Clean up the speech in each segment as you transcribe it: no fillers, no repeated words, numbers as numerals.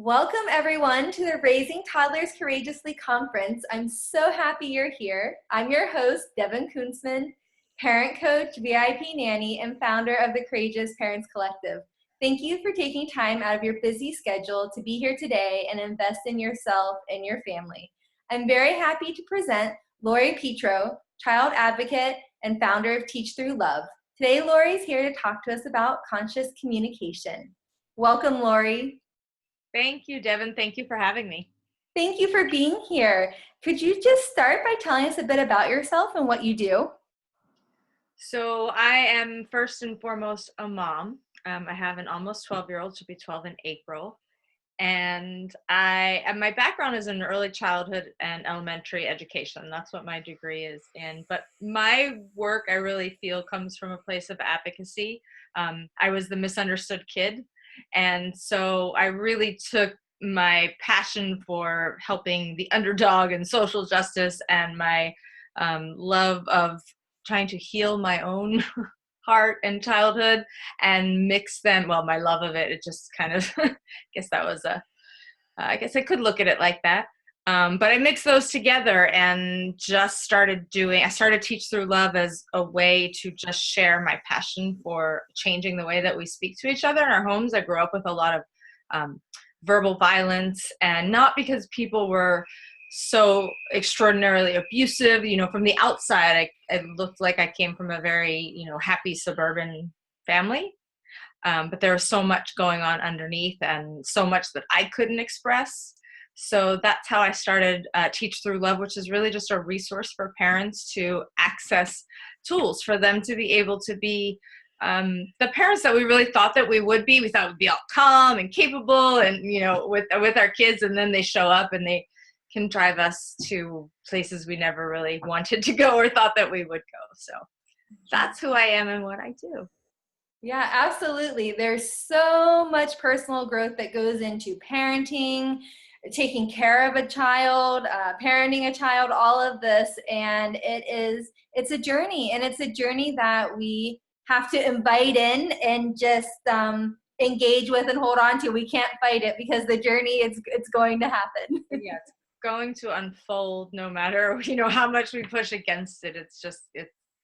Welcome everyone to the Raising Toddlers Courageously conference. I'm so happy you're here. I'm your host, Devon Kuntzman, parent coach, VIP nanny, and founder of the Courageous Parents Collective. Thank you for taking time out of your busy schedule to be here today and invest in yourself and your family. I'm very happy to present Lori Petro, child advocate and founder of Teach Through Love. Today, Lori's here to talk to us about conscious communication. Welcome, Lori. Thank you, Devon. Thank you for having me. Thank you for being here. Could you just start by telling us a bit about yourself and what you do? So I am first and foremost a mom. I have an almost 12-year-old, she'll be 12 in April. And my background is in early childhood and elementary education. That's what my degree is in. But my work, I really feel, comes from a place of advocacy. I was the misunderstood kid. And so I really took my passion for helping the underdog and social justice and my love of trying to heal my own heart and childhood and mix them. Well, my love of it just kind of, I guess I could look at it like that. But I mixed those together and just I started Teach Through Love as a way to just share my passion for changing the way that we speak to each other in our homes. I grew up with a lot of verbal violence, and not because people were so extraordinarily abusive. From the outside, it looked like I came from a very, happy suburban family. But there was so much going on underneath and so much that I couldn't express. So that's how I started Teach Through Love, which is really just a resource for parents to access tools for them to be able to be the parents that we really thought that we would be. We thought we'd be all calm and capable and, with our kids, and then they show up and they can drive us to places we never really wanted to go or thought that we would go. So that's who I am and what I do. Yeah, absolutely. There's so much personal growth that goes into parenting, taking care of a child, parenting a child, all of this. And it's a journey, and it's a journey that we have to invite in and just engage with and hold on to. We can't fight it because the journey, it's going to happen. Yeah, it's going to unfold no matter, how much we push against it. It's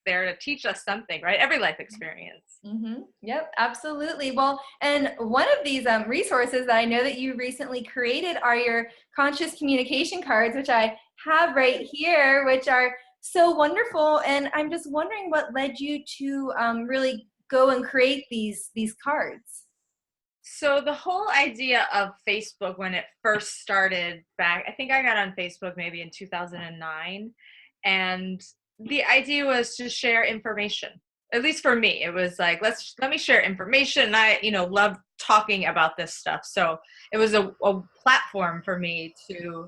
there to teach us something, right? Every life experience. Mm-hmm. Yep, absolutely. Well, and one of these resources that I know that you recently created are your conscious communication cards, which I have right here, which are so wonderful. And I'm just wondering what led you to really go and create these cards. So the whole idea of Facebook, when it first started back, I think I got on Facebook maybe in 2009, and the idea was to share information. At least for me, it was like, let me share information. And I, love talking about this stuff. So it was a platform for me to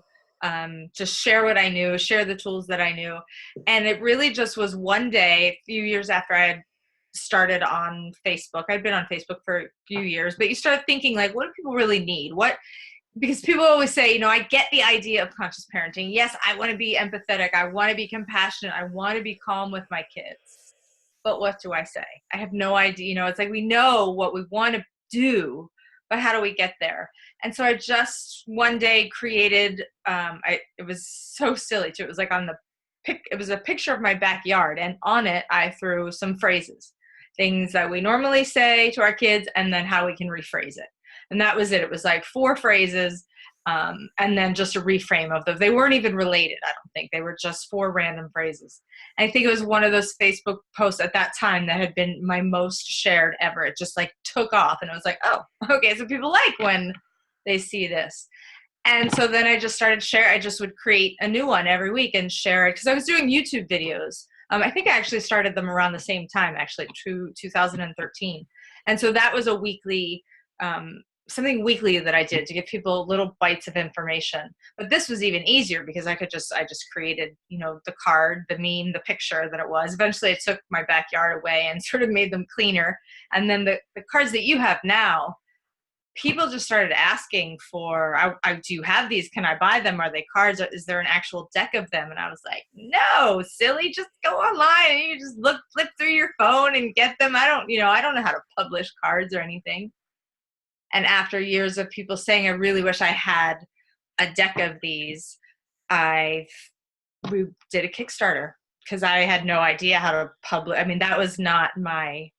just share what I knew, share the tools that I knew. And it really just was one day, a few years after I had started on Facebook. I'd been on Facebook for a few years, but you start thinking, like, what do people really need? Because people always say, I get the idea of conscious parenting. Yes, I want to be empathetic. I want to be compassionate. I want to be calm with my kids. But what do I say? I have no idea. It's like we know what we want to do, but how do we get there? And so I just one day created, it was so silly too. It was like it was a picture of my backyard, and on it I threw some phrases, things that we normally say to our kids, and then how we can rephrase it. And that was it. It was like 4 phrases, and then just a reframe of them. They weren't even related, I don't think. They were just 4 random phrases. And I think it was one of those Facebook posts at that time that had been my most shared ever. It just like took off, and it was like, oh, okay, so people like when they see this. And so then I just started sharing. I just would create a new one every week and share it, because I was doing YouTube videos. I think I actually started them around the same time, actually, 2013. And so that was a weekly, something weekly that I did to give people little bites of information. But this was even easier because I just created, the card, the meme, the picture that it was. Eventually I took my backyard away and sort of made them cleaner. And then the cards that you have now, people just started asking for, I do you have these? Can I buy them? Are they cards? Is there an actual deck of them? And I was like, no, silly, just go online and you just flip through your phone and get them. I don't know how to publish cards or anything. And after years of people saying, I really wish I had a deck of these, we did a Kickstarter because I had no idea how to publish. I mean, that was not my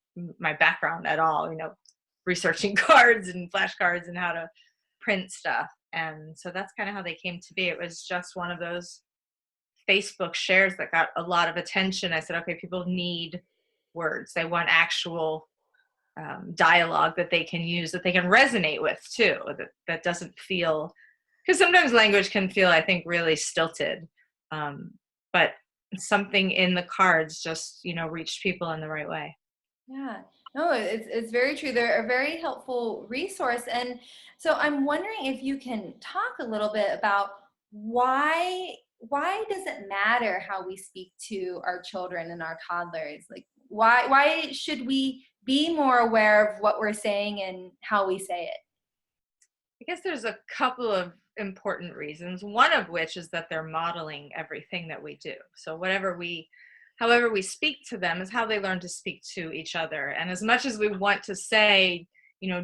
background at all, researching cards and flashcards and how to print stuff. And so that's kind of how they came to be. It was just one of those Facebook shares that got a lot of attention. I said, okay, people need words. They want actual dialogue that they can use, that they can resonate with too, that doesn't feel, because sometimes language can feel, I think, really stilted. But something in the cards just, reached people in the right way. Yeah, no, it's very true. They're a very helpful resource. And so I'm wondering if you can talk a little bit about why does it matter how we speak to our children and our toddlers? Like why should we be more aware of what we're saying and how we say it? I guess there's a couple of important reasons, one of which is that they're modeling everything that we do. So however we speak to them is how they learn to speak to each other. And as much as we want to say,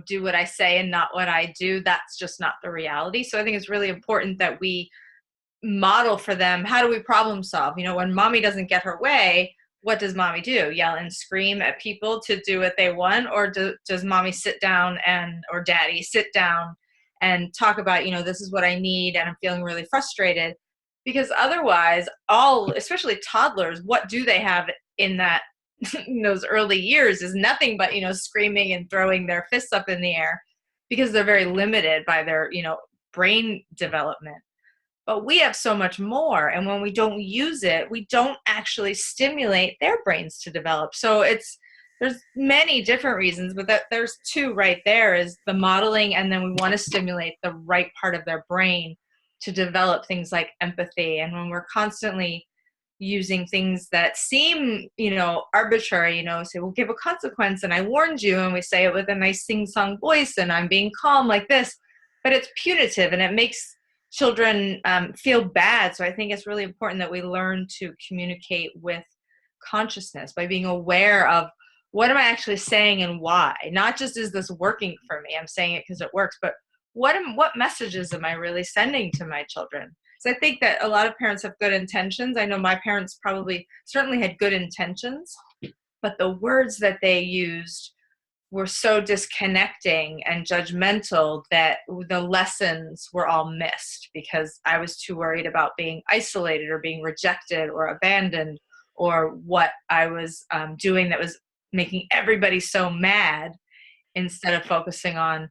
do what I say and not what I do, that's just not the reality. So I think it's really important that we model for them, how do we problem solve? When mommy doesn't get her way, what does mommy do? Yell and scream at people to do what they want? Or does mommy sit down or daddy sit down and talk about, this is what I need and I'm feeling really frustrated? Because otherwise, especially toddlers, what do they have in that in those early years is nothing but, screaming and throwing their fists up in the air, because they're very limited by their, brain development. But we have so much more. And when we don't use it, we don't actually stimulate their brains to develop. So there's many different reasons, but there's two right there, is the modeling. And then we want to stimulate the right part of their brain to develop things like empathy. And when we're constantly using things that seem, arbitrary, say, we'll give a consequence and I warned you, and we say it with a nice sing-song voice and I'm being calm like this, but it's punitive and it makes children feel bad. So I think it's really important that we learn to communicate with consciousness by being aware of, what am I actually saying and why? Not just, is this working for me? I'm saying it because it works, but what messages am I really sending to my children? So I think that a lot of parents have good intentions. I know my parents certainly had good intentions, but the words that they used were so disconnecting and judgmental that the lessons were all missed, because I was too worried about being isolated or being rejected or abandoned, or what I was doing that was making everybody so mad, instead of focusing on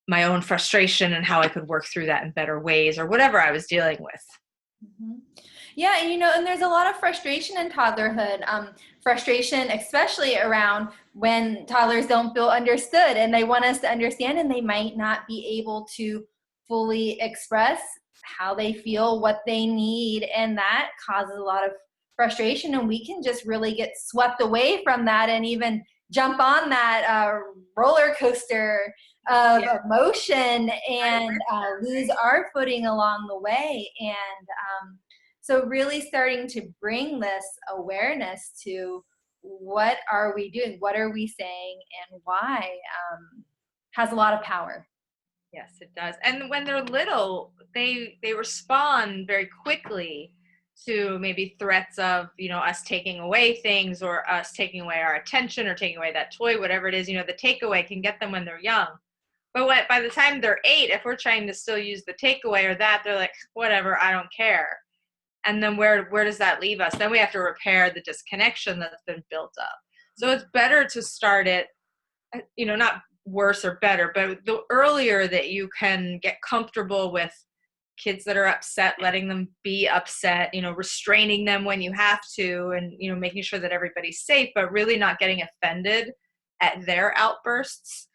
my own frustration and how I could work through that in better ways, or whatever I was dealing with. Mm-hmm. Yeah, and there's a lot of frustration in toddlerhood. Frustration, especially around when toddlers don't feel understood and they want us to understand, and they might not be able to fully express how they feel, what they need, and that causes a lot of frustration. And we can just really get swept away from that and even jump on that roller coaster of emotion and lose our footing along the way. And so really starting to bring this awareness to, what are we doing, what are we saying, and why, has a lot of power. Yes, it does. And when they're little, they respond very quickly to maybe threats of, us taking away things, or us taking away our attention, or taking away that toy, whatever it is. The takeaway can get them when they're young. But by the time they're 8, if we're trying to still use the takeaway or that, they're like, whatever, I don't care. And then where does that leave us? Then we have to repair the disconnection that's been built up. So it's better to start it, not worse or better, but the earlier that you can get comfortable with kids that are upset, letting them be upset, restraining them when you have to, and, making sure that everybody's safe, but really not getting offended at their outbursts,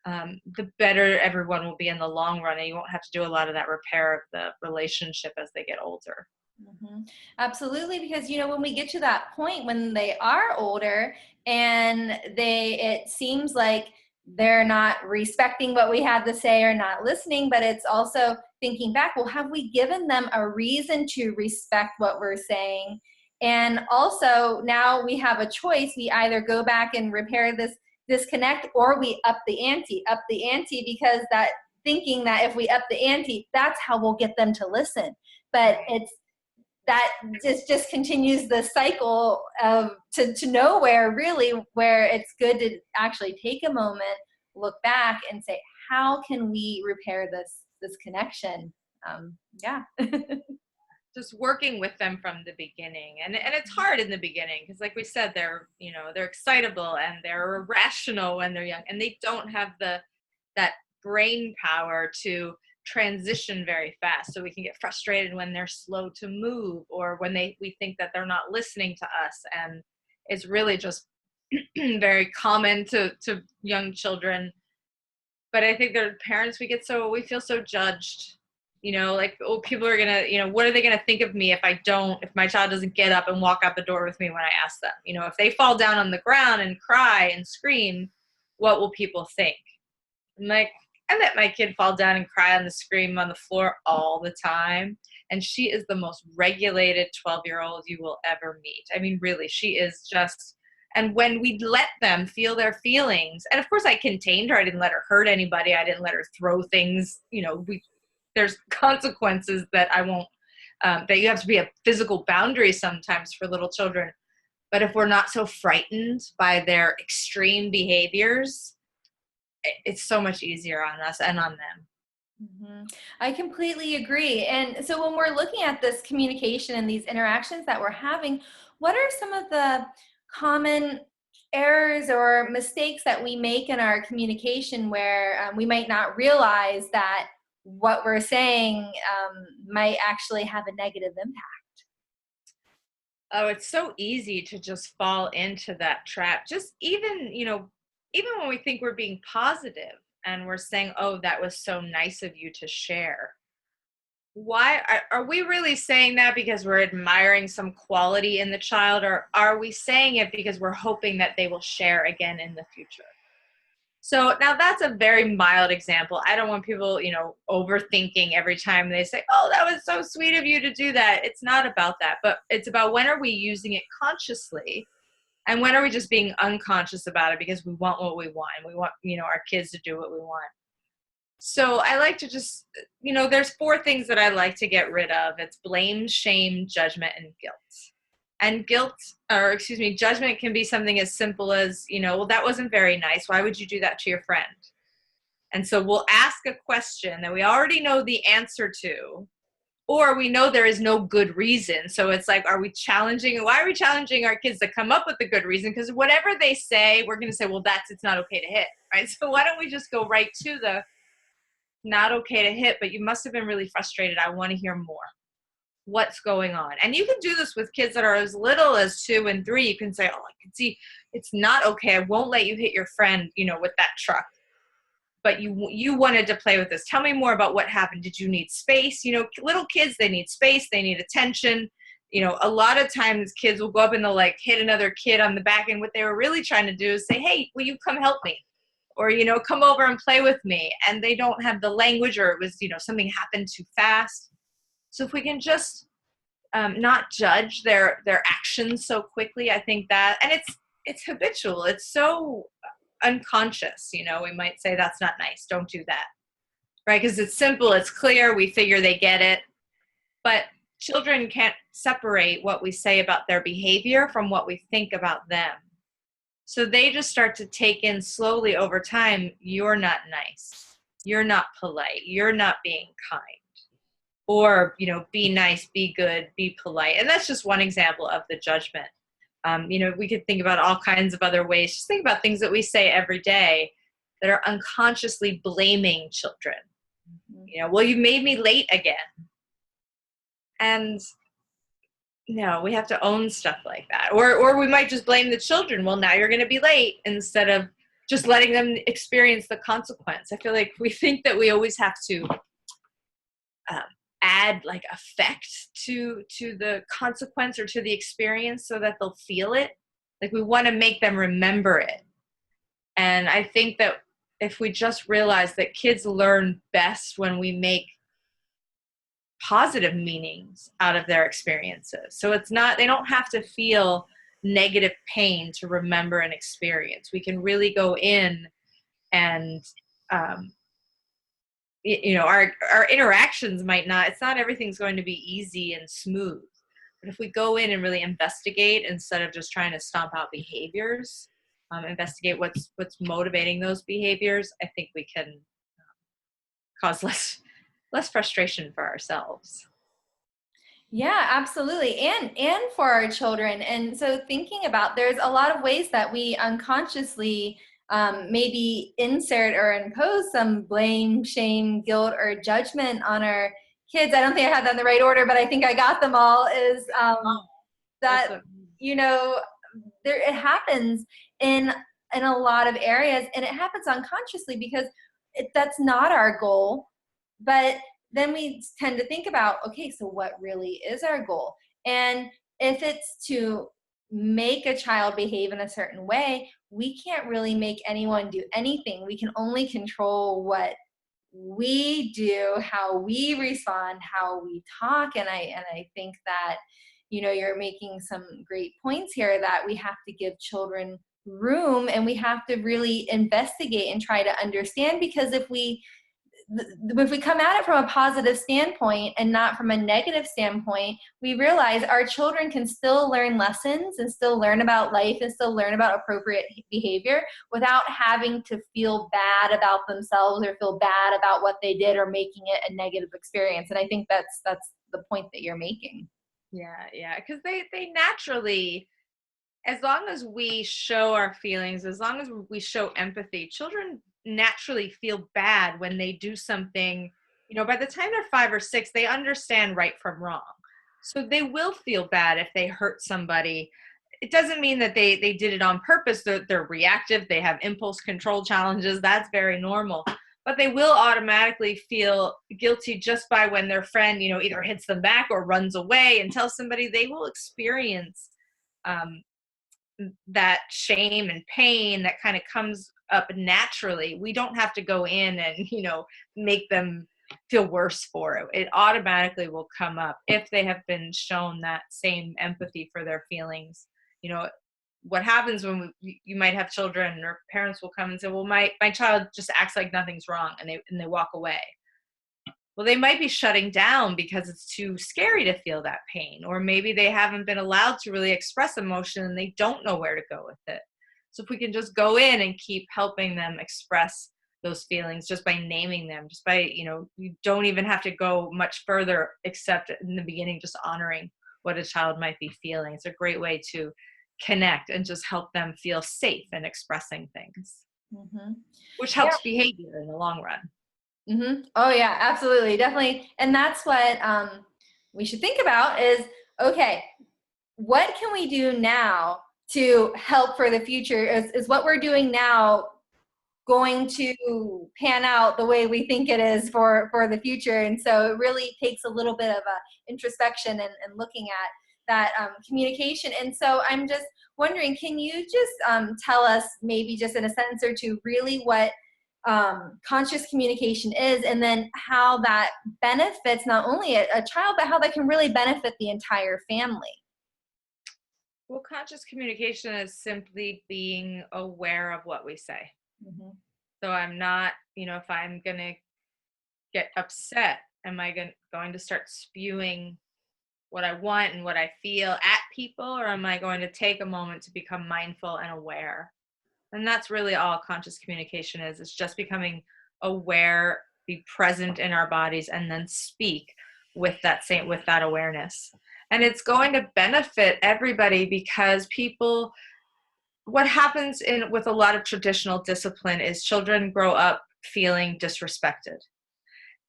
the better everyone will be in the long run, and you won't have to do a lot of that repair of the relationship as they get older. Mm-hmm. Absolutely, because when we get to that point when they are older and it seems like they're not respecting what we had to say or not listening, but it's also thinking back, well, have we given them a reason to respect what we're saying? And also now we have a choice. We either go back and repair this disconnect, or we up the ante because that thinking that if we up the ante, that's how we'll get them to listen. But it's that just continues the cycle of to nowhere, really, where it's good to actually take a moment, look back, and say, how can we repair this connection? Yeah. Just working with them from the beginning, and it's hard in the beginning because, like we said, they're excitable and they're irrational when they're young, and they don't have that brain power to transition very fast. So we can get frustrated when they're slow to move, or when we think that they're not listening to us, and it's really just very common to young children. But I think their parents, we feel so judged. Like, oh, people are gonna, what are they gonna think of me if my child doesn't get up and walk out the door with me when I ask them? If they fall down on the ground and cry and scream, what will people think? I'm like, I let my kid fall down and cry and scream on the floor all the time. And she is the most regulated 12-year-old you will ever meet. I mean, really, she is just, and when we let them feel their feelings, and of course I contained her, I didn't let her hurt anybody, I didn't let her throw things, there's consequences that I won't, that you have to be a physical boundary sometimes for little children. But if we're not so frightened by their extreme behaviors, it's so much easier on us and on them. Mm-hmm. I completely agree. And so when we're looking at this communication and these interactions that we're having, what are some of the common errors or mistakes that we make in our communication where we might not realize that what we're saying might actually have a negative impact? Oh, it's so easy to just fall into that trap. Just even when we think we're being positive and we're saying, oh, that was so nice of you to share. Why are we really saying that because we're admiring some quality in the child, or are we saying it because we're hoping that they will share again in the future? So now that's a very mild example. I don't want people, overthinking every time they say, oh, that was so sweet of you to do that. It's not about that, but it's about when are we using it consciously, and when are we just being unconscious about it because we want what we want, and we want, our kids to do what we want. So I like to just, there's 4 things that I like to get rid of. It's blame, shame, judgment, and guilt. And judgment can be something as simple as, well, that wasn't very nice. Why would you do that to your friend? And so we'll ask a question that we already know the answer to, or we know there is no good reason. So it's like, why are we challenging our kids to come up with a good reason? Because whatever they say, we're going to say, well, it's not okay to hit, right? So why don't we just go right to the not okay to hit, but you must have been really frustrated. I want to hear more. What's going on? And you can do this with kids that are as little as 2 and 3. You can say, oh, I can see it's not okay. I won't let you hit your friend, with that truck. But you wanted to play with this. Tell me more about what happened. Did you need space? Little kids, they need space. They need attention. A lot of times kids will go up and they'll hit another kid on the back. And what they were really trying to do is say, hey, will you come help me? Or, come over and play with me. And they don't have the language, or it was, something happened too fast. So if we can just not judge their actions so quickly, I think that, and it's habitual. It's so unconscious. We might say, that's not nice. Don't do that. Right? Because it's simple. It's clear. We figure they get it. But children can't separate what we say about their behavior from what we think about them. So they just start to take in slowly over time, you're not nice. You're not polite. You're not being kind. Or, be nice, be good, be polite. And that's just one example of the judgment. We could think about all kinds of other ways. Just think about things that we say every day that are unconsciously blaming children. Well, you made me late again. And no, we have to own stuff like that. Or we might just blame the children. Well, now you're going to be late, instead of just letting them experience the consequence. I feel like we think that we always have to add effect to the consequence or to the experience so that they'll feel it. We want to make them remember it. And I think that if we just realize that kids learn best when we make positive meanings out of their experiences. So it's not, they don't have to feel negative pain to remember and experience. We can really go in and, our interactions might not, it's not everything's going to be easy and smooth. But if we go in and really investigate instead of just trying to stomp out behaviors, investigate what's motivating those behaviors, I think we can cause less frustration for ourselves. Yeah, absolutely. And for our children. And so thinking about, there's a lot of ways that we unconsciously maybe insert or impose some blame, shame, guilt, or judgment on our kids. I don't think I had that in the right order, but I think I got them all, is that, you know, there, it happens in a lot of areas, and it happens unconsciously because that's not our goal. But then we tend to think about, okay, so what really is our goal? And if it's to make a child behave in a certain way, we can't really make anyone do anything. We can only control what we do, how we respond, how we talk. And I think that, you're making some great points here, that we have to give children room, and we have to really investigate and try to understand, because if we come at it from a positive standpoint and not from a negative standpoint, we realize our children can still learn lessons and still learn about life and still learn about appropriate behavior without having to feel bad about themselves or feel bad about what they did or making it a negative experience. And I think that's the point that you're making. Yeah, because they naturally, as long as we show our feelings, as long as we show empathy, children naturally feel bad when they do something. By the time they're 5 or 6, they understand right from wrong. So they will feel bad if they hurt somebody. It doesn't mean that they did it on purpose. They're reactive. They have impulse control challenges. That's very normal. But they will automatically feel guilty just by when their friend, either hits them back or runs away and tells somebody. They will experience that shame and pain that kind of comes up naturally. We don't have to go in and, make them feel worse for it. It automatically will come up if they have been shown that same empathy for their feelings. What happens when you might have children, or parents will come and say, well, my child just acts like nothing's wrong, and they walk away. Well, they might be shutting down because it's too scary to feel that pain, or maybe they haven't been allowed to really express emotion and they don't know where to go with it. So if we can just go in and keep helping them express those feelings just by naming them, just by, you don't even have to go much further except in the beginning, just honoring what a child might be feeling. It's a great way to connect and just help them feel safe in expressing things, which helps behavior in the long run. Oh yeah, absolutely. Definitely. And that's what we should think about is, okay, what can we do now to help for the future? Is what we're doing now going to pan out the way we think it is for the future? And so it really takes a little bit of a introspection and looking at that communication. And so I'm just wondering, can you just tell us, maybe just in a sentence or two, really what conscious communication is, and then how that benefits not only a child, but how that can really benefit the entire family? Well, conscious communication is simply being aware of what we say. So I'm not, if I'm going to get upset, am I going to start spewing what I want and what I feel at people, or am I going to take a moment to become mindful and aware? And that's really all conscious communication is. It's just becoming aware, be present in our bodies, and then speak with that awareness. And it's going to benefit everybody, because what happens with a lot of traditional discipline is children grow up feeling disrespected.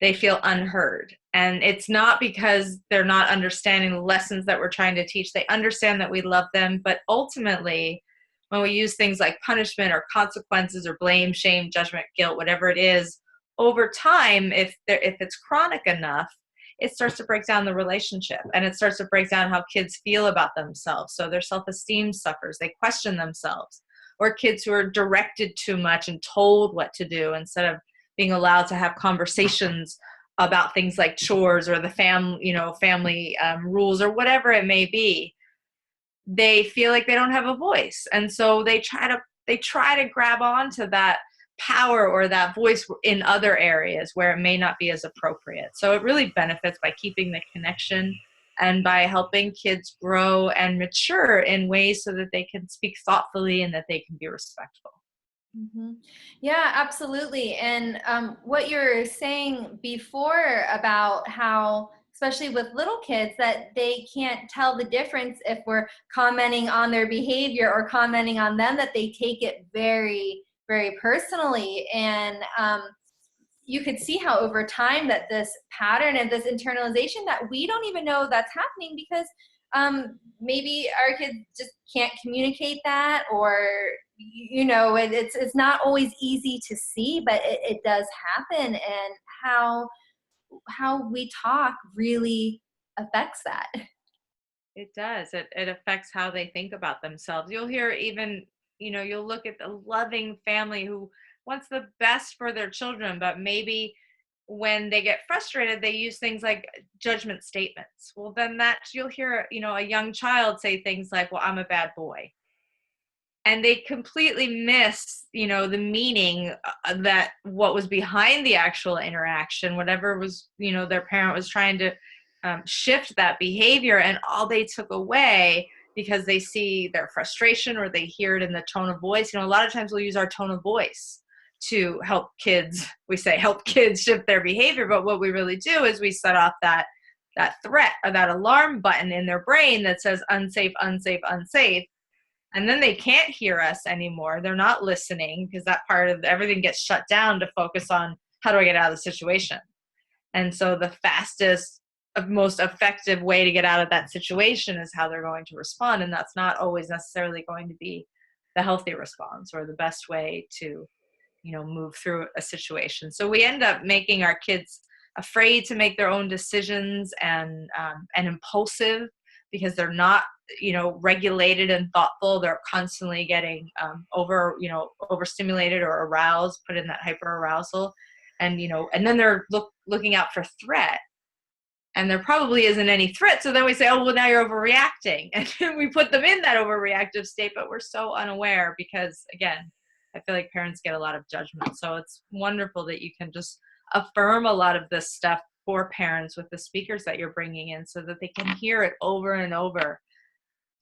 They feel unheard. And it's not because they're not understanding the lessons that we're trying to teach. They understand that we love them, but ultimately, when we use things like punishment or consequences or blame, shame, judgment, guilt, whatever it is, over time, if it's chronic enough, it starts to break down the relationship, and it starts to break down how kids feel about themselves. So their self-esteem suffers. They question themselves. Or kids who are directed too much and told what to do instead of being allowed to have conversations about things like chores or the family rules or whatever it may be. they feel like they don't have a voice. And so they try to grab onto that power or that voice in other areas where it may not be as appropriate. So it really benefits by keeping the connection and by helping kids grow and mature in ways so that they can speak thoughtfully and that they can be respectful. Mm-hmm. Yeah, absolutely. And what you're saying before about how, especially with little kids, that they can't tell the difference if we're commenting on their behavior or commenting on them, that they take it very, very personally. And you could see how over time that this pattern and this internalization that we don't even know that's happening because maybe our kids just can't communicate that, or it's not always easy to see, but it does happen. And how we talk really affects that. It does. It affects how they think about themselves. You'll hear even, you'll look at the loving family who wants the best for their children, but maybe when they get frustrated, they use things like judgment statements. Well, then you'll hear, a young child say things like, well, I'm a bad boy. And they completely miss, the meaning that what was behind the actual interaction, whatever was, their parent was trying to shift that behavior, and all they took away because they see their frustration or they hear it in the tone of voice. A lot of times we'll use our tone of voice to help kids. We say help kids shift their behavior, but what we really do is we set off that threat or that alarm button in their brain that says unsafe, unsafe, unsafe. And then they can't hear us anymore. They're not listening because that part of everything gets shut down to focus on how do I get out of the situation. And so the fastest, most effective way to get out of that situation is how they're going to respond. And that's not always necessarily going to be the healthy response or the best way to, move through a situation. So we end up making our kids afraid to make their own decisions and impulsive because they're not, regulated and thoughtful. They're constantly getting overstimulated or aroused, put in that hyper arousal. And, and then they're looking out for threat. And there probably isn't any threat. So then we say, oh, well, now you're overreacting. And we put them in that overreactive state, but we're so unaware because, again, I feel like parents get a lot of judgment. So it's wonderful that you can just affirm a lot of this stuff for parents with the speakers that you're bringing in so that they can hear it over and over.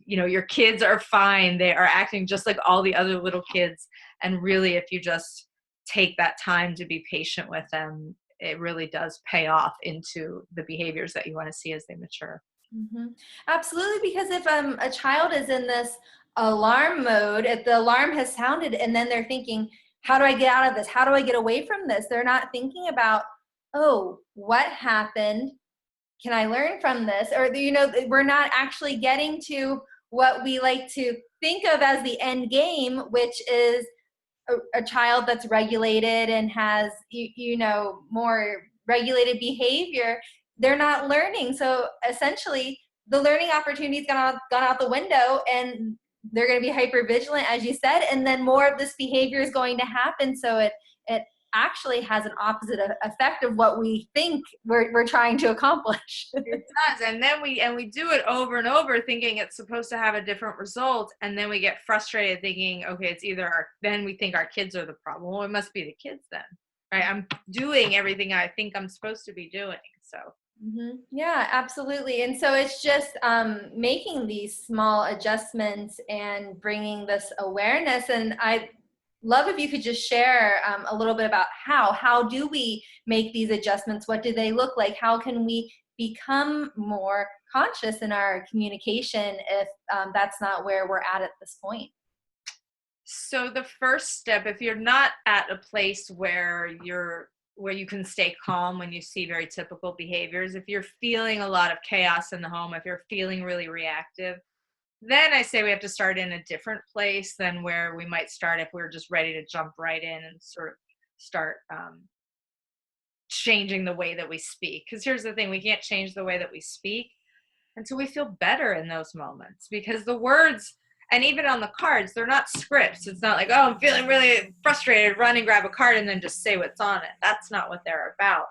Your kids are fine. They are acting just like all the other little kids. And really, if you just take that time to be patient with them, it really does pay off into the behaviors that you want to see as they mature. Mm-hmm. Absolutely, because if a child is in this alarm mode, if the alarm has sounded and then they're thinking, how do I get out of this? How do I get away from this? They're not thinking about, oh, what happened? Can I learn from this? Or, we're not actually getting to what we like to think of as the end game, which is a child that's regulated and has, more regulated behavior. They're not learning. So essentially, the learning opportunity's gone out the window, and they're going to be hyper vigilant, as you said, and then more of this behavior is going to happen. So it actually has an opposite effect of what we think we're trying to accomplish. It does. And then we do it over and over thinking it's supposed to have a different result. And then we get frustrated thinking, okay, it's either then we think our kids are the problem. Well, it must be the kids then, right? I'm doing everything I think I'm supposed to be doing. So. Mm-hmm. Yeah, absolutely. And so it's just making these small adjustments and bringing this awareness. And I love if you could just share a little bit about how do we make these adjustments? What do they look like? How can we become more conscious in our communication if that's not where we're at this point? So the first step, if you're not at a place where you can stay calm when you see very typical behaviors, if you're feeling a lot of chaos in the home, if you're feeling really reactive, then I say we have to start in a different place than where we might start if we were just ready to jump right in and sort of start changing the way that we speak. Because here's the thing, we can't change the way that we speak until we feel better in those moments, because the words, and even on the cards, they're not scripts. It's not like, oh, I'm feeling really frustrated, run and grab a card and then just say what's on it. That's not what they're about.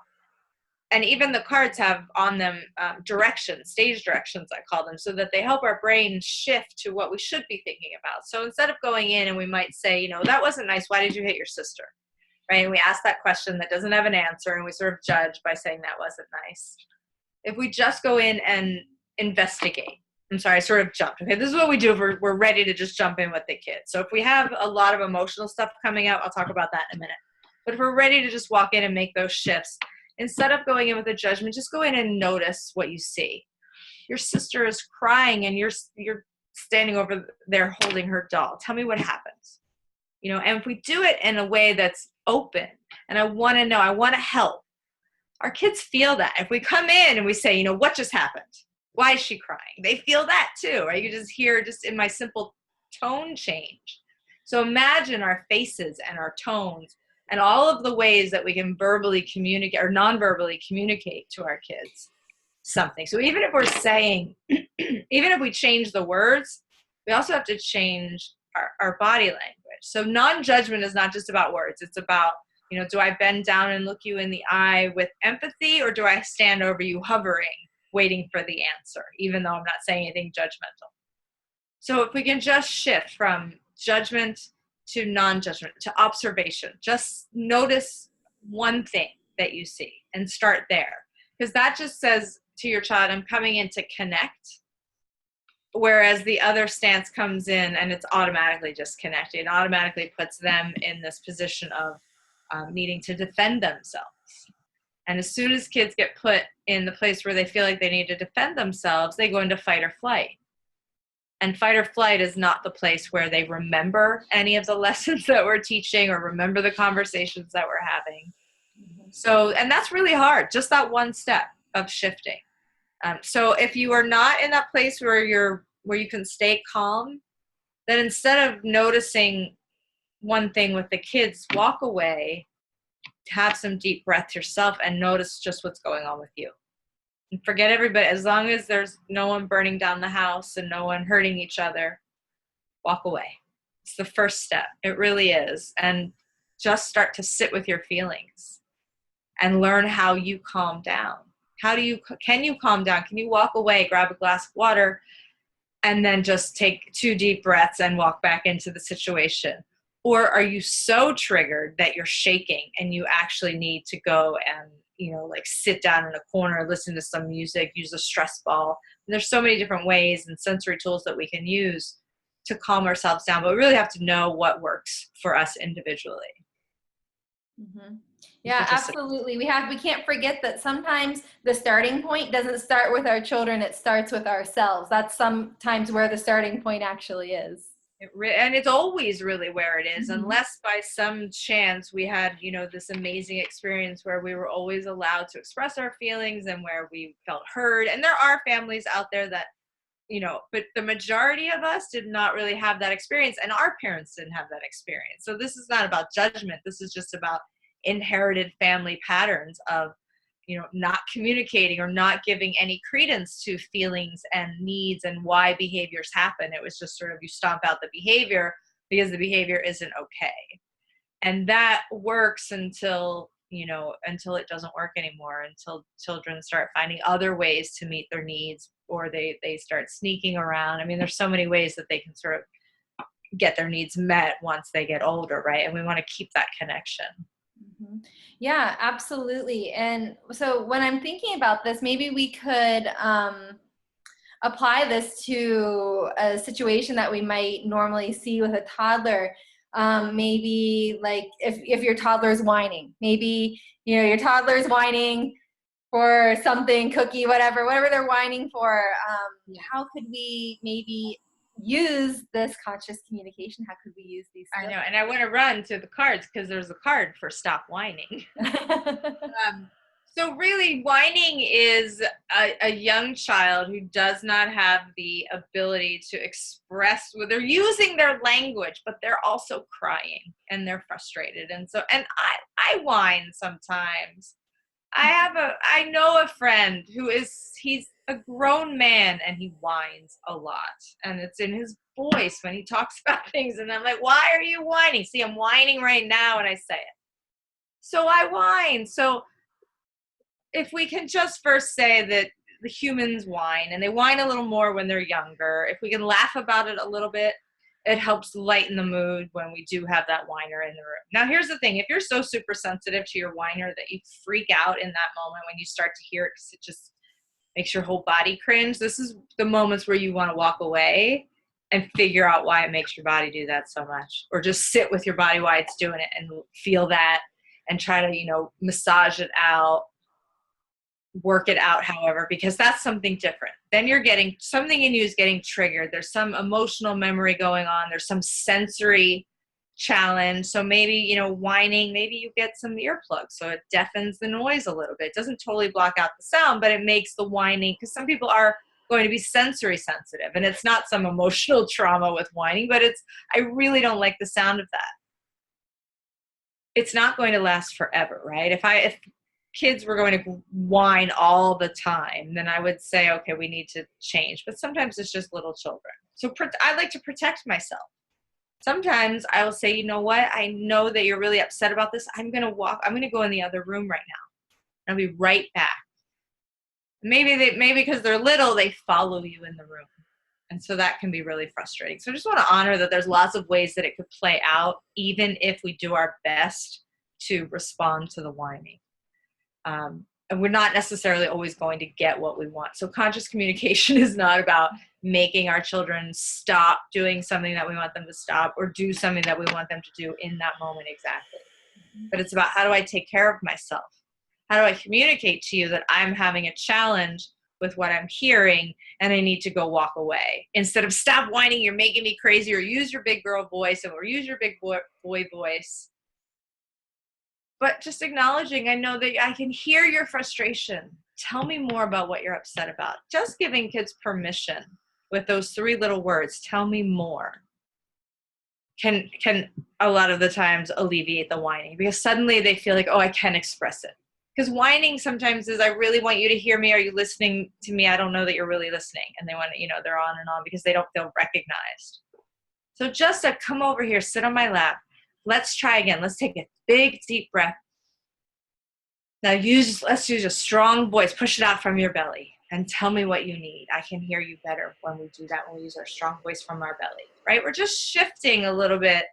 and even the cards have on them directions, stage directions, I call them, so that they help our brain shift to what we should be thinking about. So instead of going in and we might say, you know, that wasn't nice, why did you hit your sister? Right? And we ask that question that doesn't have an answer, and we sort of judge by saying that wasn't nice. If we just go in and investigate, I'm sorry, I sort of jumped. Okay, this is what we do if we're ready to just jump in with the kids. So if we have a lot of emotional stuff coming out, I'll talk about that in a minute. But if we're ready to just walk in and make those shifts, instead of going in with a judgment, just go in and notice what you see. Your sister is crying and you're standing over there holding her doll. Tell me what happens. You know, and if we do it in a way that's open, and I want to know, I want to help, our kids feel that. If we come in and we say, you know, what just happened? Why is she crying? They feel that too, right? You just hear just in my simple tone change. So imagine our faces and our tones and all of the ways that we can verbally communicate or non-verbally communicate to our kids something. So even if we're saying, even if we change the words, we also have to change our body language. So non-judgment is not just about words. It's about, you know, do I bend down and look you in the eye with empathy, or do I stand over you hovering, waiting for the answer, even though I'm not saying anything judgmental? So if we can just shift from judgment to non-judgment, to observation, just notice one thing that you see and start there. Because that just says to your child, I'm coming in to connect. Whereas the other stance comes in and it's automatically just connected. It automatically puts them in this position of needing to defend themselves. And as soon as kids get put in the place where they feel like they need to defend themselves, they go into fight or flight. And fight or flight is not the place where they remember any of the lessons that we're teaching or remember the conversations that we're having. So, and that's really hard, just that one step of shifting. So if you are not in that place where you can stay calm, then instead of noticing one thing with the kids, walk away, have some deep breath yourself, and notice just what's going on with you. And forget everybody. As long as there's no one burning down the house and no one hurting each other, walk away. It's the first step. It really is. And just start to sit with your feelings and learn how you calm down. Can you calm down? Can you walk away, grab a glass of water, and then just take 2 deep breaths and walk back into the situation? Or are you so triggered that you're shaking and you actually need to go and, you know, like sit down in a corner, listen to some music, use a stress ball? And there's so many different ways and sensory tools that we can use to calm ourselves down, but we really have to know what works for us individually. Mm-hmm. Yeah, absolutely. We can't forget that sometimes the starting point doesn't start with our children, it starts with ourselves. That's sometimes where the starting point actually is. And it's always really where it is, Mm-hmm. unless by some chance we had, you know, this amazing experience where we were always allowed to express our feelings and where we felt heard. And there are families out there that, you know, but the majority of us did not really have that experience, and our parents didn't have that experience. So this is not about judgment. This is just about inherited family patterns of, you know, not communicating or not giving any credence to feelings and needs and why behaviors happen. It was just sort of you stomp out the behavior because the behavior isn't okay. And that works until it doesn't work anymore, until children start finding other ways to meet their needs, or they start sneaking around. I mean, there's so many ways that they can sort of get their needs met once they get older, right? And we want to keep that connection. Mm-hmm. Yeah, absolutely. And so when I'm thinking about this, maybe we could apply this to a situation that we might normally see with a toddler. Maybe like if your toddler's whining, maybe, you know, your toddler's whining for something, cookie, whatever they're whining for. How could we maybe use this conscious communication? How could we use these skills? I know, and I want to run to the cards because there's a card for stop whining. So really, whining is a young child who does not have the ability to express, well, they're using their language, but they're also crying and they're frustrated. And I whine sometimes. I know a friend he's a grown man and he whines a lot, and it's in his voice when he talks about things. And I'm like, why are you whining? See, I'm whining right now and I say it. So I whine. So if we can just first say that the humans whine, and they whine a little more when they're younger. If we can laugh about it a little bit, it helps lighten the mood when we do have that whiner in the room. Now, here's the thing. If you're so super sensitive to your whiner that you freak out in that moment when you start to hear it because it just makes your whole body cringe, this is the moments where you want to walk away and figure out why it makes your body do that so much. Or just sit with your body while it's doing it and feel that and try to, massage it out, work it out, however, because that's something different. Then you're getting something in you is getting triggered. There's some emotional memory going on. There's some sensory challenge. So maybe, whining, maybe you get some earplugs so it deafens the noise a little bit. It doesn't totally block out the sound, but it makes the whining, because some people are going to be sensory sensitive, and it's not some emotional trauma with whining, but I really don't like the sound of that. It's not going to last forever, right? If kids were going to whine all the time, then I would say, okay, we need to change. But sometimes it's just little children. So I like to protect myself. Sometimes I will say, you know what? I know that you're really upset about this. I'm going to go in the other room right now. I'll be right back. Maybe because they're little, they follow you in the room. And so that can be really frustrating. So I just want to honor that there's lots of ways that it could play out, even if we do our best to respond to the whining. And we're not necessarily always going to get what we want. So conscious communication is not about making our children stop doing something that we want them to stop or do something that we want them to do in that moment exactly. But it's about, how do I take care of myself? How do I communicate to you that I'm having a challenge with what I'm hearing and I need to go walk away? Instead of stop whining, you're making me crazy, or use your big girl voice, or use your big boy voice. But just acknowledging, I know that I can hear your frustration. Tell me more about what you're upset about. Just giving kids permission with those 3 little words, tell me more, can a lot of the times alleviate the whining, because suddenly they feel like, oh, I can express it. Because whining sometimes is, I really want you to hear me. Are you listening to me? I don't know that you're really listening. And they want to, they're on and on because they don't feel recognized. So just to come over here, sit on my lap. Let's try again. Let's take a big, deep breath. Now let's use a strong voice. Push it out from your belly and tell me what you need. I can hear you better when we do that, when we use our strong voice from our belly, right? We're just shifting a little bit.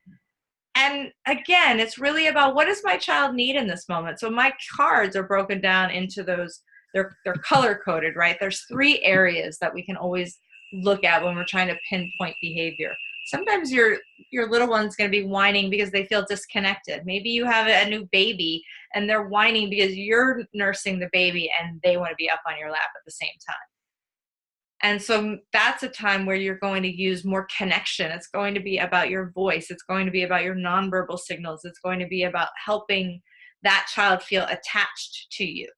And again, it's really about, what does my child need in this moment? So my cards are broken down into those, they're color coded, right? There's 3 areas that we can always look at when we're trying to pinpoint behavior. Sometimes your little one's going to be whining because they feel disconnected. Maybe you have a new baby and they're whining because you're nursing the baby and they want to be up on your lap at the same time. And so that's a time where you're going to use more connection. It's going to be about your voice. It's going to be about your nonverbal signals. It's going to be about helping that child feel attached to you.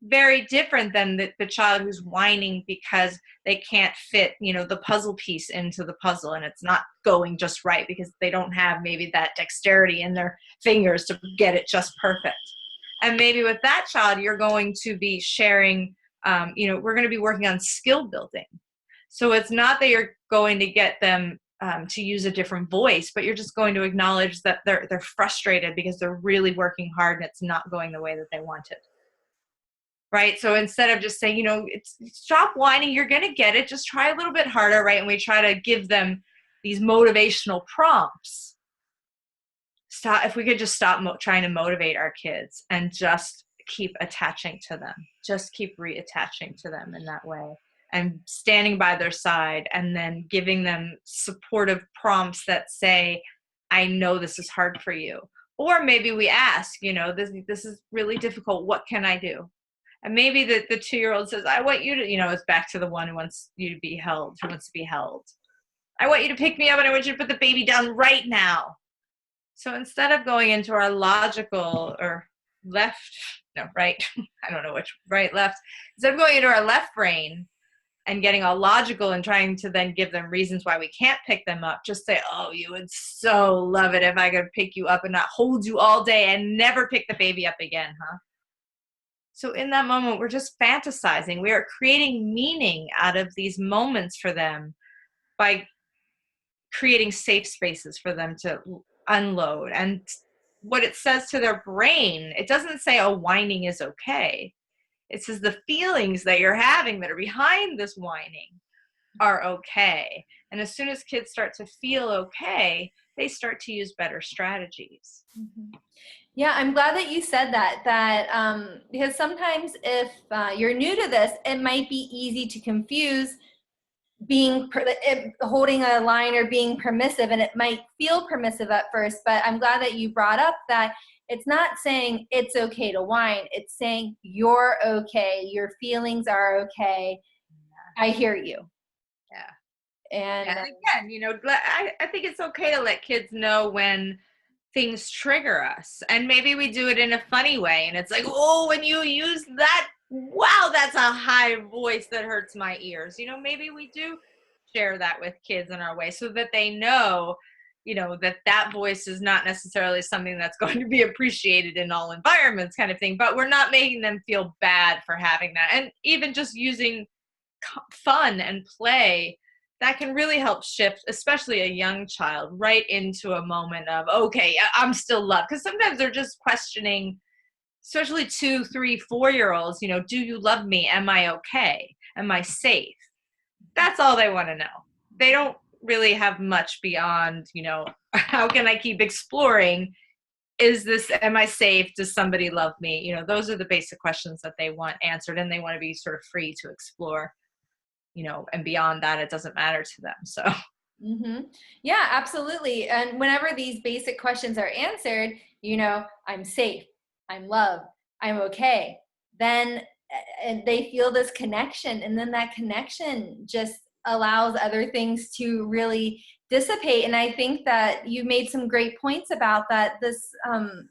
Very different than the child who's whining because they can't fit, the puzzle piece into the puzzle, and it's not going just right because they don't have maybe that dexterity in their fingers to get it just perfect. And maybe with that child, you're going to be sharing, we're going to be working on skill building. So it's not that you're going to get them to use a different voice, but you're just going to acknowledge that they're frustrated because they're really working hard and it's not going the way that they wanted. Right? So instead of just saying, stop whining, you're going to get it, just try a little bit harder, right? And we try to give them these motivational prompts. If we could just stop trying to motivate our kids and just keep attaching to them, just keep reattaching to them in that way, and standing by their side, and then giving them supportive prompts that say, I know this is hard for you. Or maybe we ask, this is really difficult. What can I do? And maybe the 2-year-old says, I want you to, it's back to the one who wants you to be held, who wants to be held. I want you to pick me up and I want you to put the baby down right now. So instead of going into our logical or right, I don't know which, right, left, instead of going into our left brain and getting all logical and trying to then give them reasons why we can't pick them up, just say, oh, you would so love it if I could pick you up and not hold you all day and never pick the baby up again, huh? So in that moment, we're just fantasizing. We are creating meaning out of these moments for them by creating safe spaces for them to unload. And what it says to their brain, it doesn't say, oh, whining is okay. It says the feelings that you're having that are behind this whining are okay. And as soon as kids start to feel okay, they start to use better strategies. Mm-hmm. Yeah, I'm glad that you said that because sometimes if you're new to this, it might be easy to confuse holding a line or being permissive, and it might feel permissive at first, but I'm glad that you brought up that it's not saying it's okay to whine. It's saying you're okay. Your feelings are okay. I hear you. Yeah. And And again, I think it's okay to let kids know when things trigger us. And maybe we do it in a funny way. And it's like, oh, when you use that, wow, that's a high voice that hurts my ears. Maybe we do share that with kids in our way so that they know, that voice is not necessarily something that's going to be appreciated in all environments kind of thing. But we're not making them feel bad for having that. And even just using fun and play, that can really help shift, especially a young child, right into a moment of, okay, I'm still loved. Because sometimes they're just questioning, especially 2, 3, 4-year-olds, do you love me? Am I okay? Am I safe? That's all they want to know. They don't really have much beyond, how can I keep exploring? Am I safe? Does somebody love me? Those are the basic questions that they want answered, and they want to be sort of free to explore. And beyond that, it doesn't matter to them. So, mm-hmm. Yeah, absolutely. And whenever these basic questions are answered, I'm safe, I'm loved, I'm okay, then and they feel this connection. And then that connection just allows other things to really dissipate. And I think that you made some great points about that. This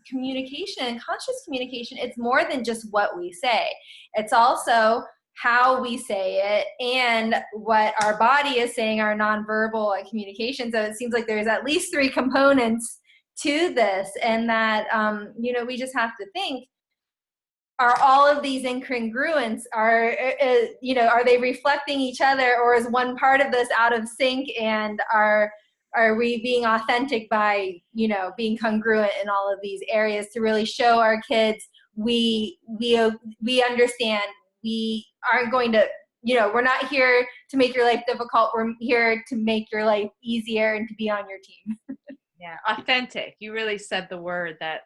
communication, conscious communication, it's more than just what we say. It's also how we say it and what our body is saying, our nonverbal communication. So it seems like there's at least 3 components to this, and that we just have to think, are all of these incongruents, are they reflecting each other, or is one part of this out of sync, and are we being authentic by being congruent in all of these areas to really show our kids we understand. We aren't going to, we're not here to make your life difficult. We're here to make your life easier and to be on your team. Yeah, authentic. You really said the word that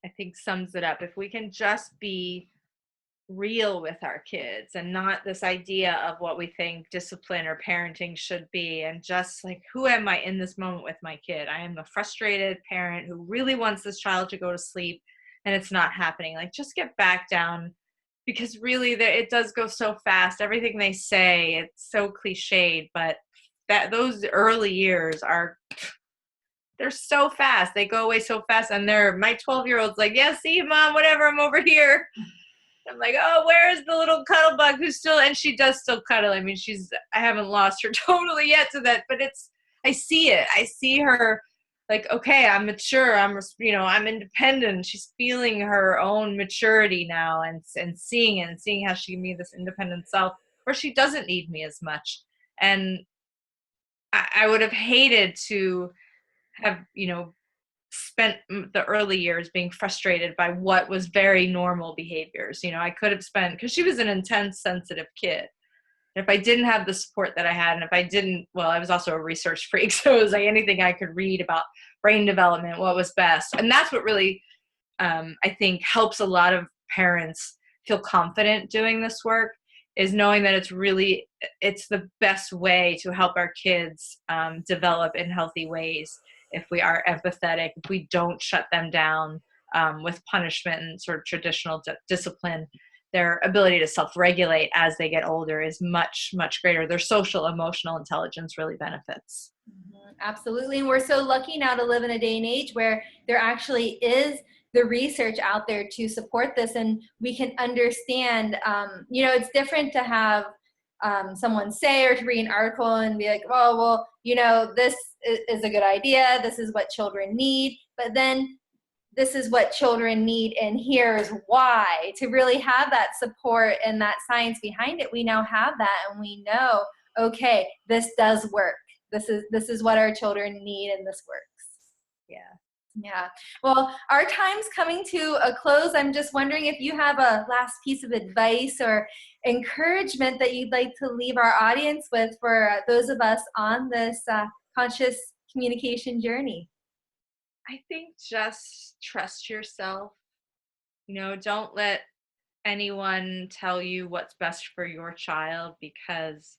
I think sums it up. If we can just be real with our kids and not this idea of what we think discipline or parenting should be, and just like, who am I in this moment with my kid? I am a frustrated parent who really wants this child to go to sleep and it's not happening. Like, just get back down, because really it does go so fast. Everything they say, it's so cliched, but those early years they're so fast. They go away so fast. And my 12-year-old's like, yeah, see, Mom, whatever, I'm over here. I'm like, oh, where's the little cuddle bug and she does still cuddle. I mean, I haven't lost her totally yet to that, but I see it. I see her like, okay, I'm mature. I'm independent. She's feeling her own maturity now, and seeing it, and seeing how she can be this independent self where she doesn't need me as much. And I would have hated to have, spent the early years being frustrated by what was very normal behaviors. I could have spent, because she was an intense, sensitive kid. And if I didn't have the support that I had, and if I didn't, well, I was also a research freak, so it was like anything I could read about brain development, what was best. And that's what really, I think, helps a lot of parents feel confident doing this work, is knowing that it's the best way to help our kids develop in healthy ways. If we are empathetic, if we don't shut them down with punishment and sort of traditional discipline, their ability to self-regulate as they get older is much, much greater. Their social emotional intelligence really benefits. Mm-hmm. Absolutely. And we're so lucky now to live in a day and age where there actually is the research out there to support this, and we can understand, it's different to have someone say, or to read an article and be like, oh, well, this is a good idea. This is what children need. But then this is what children need, and here's why. To really have that support and that science behind it, we now have that, and we know, okay, this does work. This is what our children need, and this works. Yeah. Yeah. Well, our time's coming to a close. I'm just wondering if you have a last piece of advice or encouragement that you'd like to leave our audience with for those of us on this conscious communication journey. I think just trust yourself. Don't let anyone tell you what's best for your child, because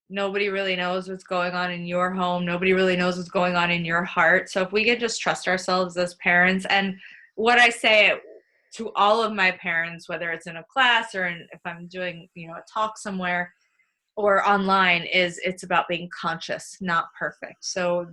nobody really knows what's going on in your home. Nobody really knows what's going on in your heart. So if we could just trust ourselves as parents, and what I say to all of my parents, whether it's in a class or if I'm doing, a talk somewhere or online, is it's about being conscious, not perfect. So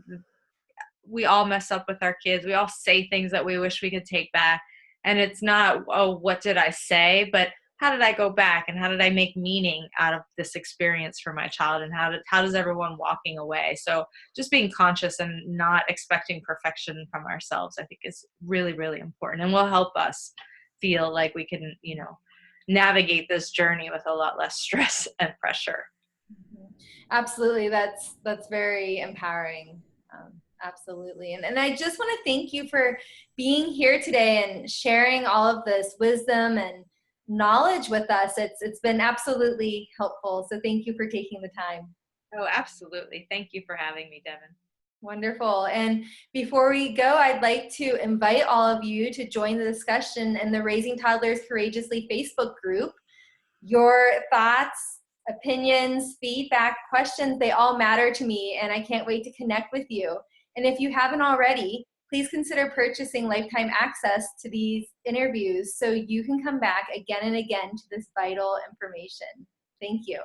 we all mess up with our kids. We all say things that we wish we could take back. And it's not, oh, what did I say? But how did I go back, and how did I make meaning out of this experience for my child, and how does everyone walking away? So just being conscious and not expecting perfection from ourselves, I think, is really, really important, and will help us feel like we can, navigate this journey with a lot less stress and pressure. Absolutely. That's very empowering. Absolutely. And I just want to thank you for being here today and sharing all of this wisdom and knowledge with us. It's been absolutely helpful. So thank you for taking the time. Oh, absolutely. Thank you for having me, Devon. Wonderful. And before we go, I'd like to invite all of you to join the discussion in the Raising Toddlers Courageously Facebook group. Your thoughts, opinions, feedback, questions, they all matter to me, and I can't wait to connect with you. And if you haven't already, please consider purchasing lifetime access to these interviews so you can come back again and again to this vital information. Thank you.